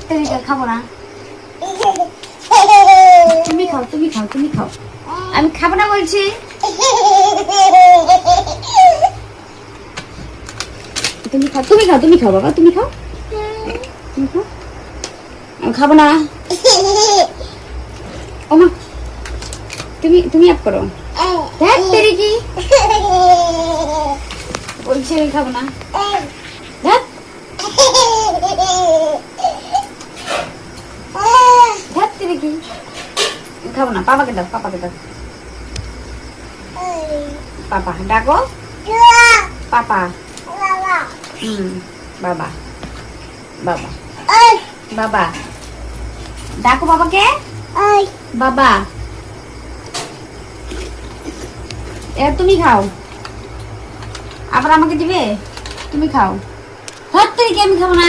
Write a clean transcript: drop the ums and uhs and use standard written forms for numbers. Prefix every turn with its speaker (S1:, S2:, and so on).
S1: তেরিকা খাবো না। তুমি খাও, তুমি খাও, তুমি খাও। আমি খাবো না বলছি। তুমি খাও, তুমি খাও, তুমি খাও বাবা, তুমি খাও, তুমি খাও। আমি খাবো না। ওমা, তুমি তুমি আপ করো। দেখ তেরি কি বলছি, আমি খাবো না। দেখ দেখ তেরি কি, আমি খাবো না। পাপাকে দাও, পাপাকে দাও। পাপা ডাকো, পাপা। বাবা, বাবা, বাবা ডাকো বাবাকে। বাবা, এবার তুমি খাও, আবার আমাকে দিবে। তুমি খাও। ধর থেকে আমি খাবো না।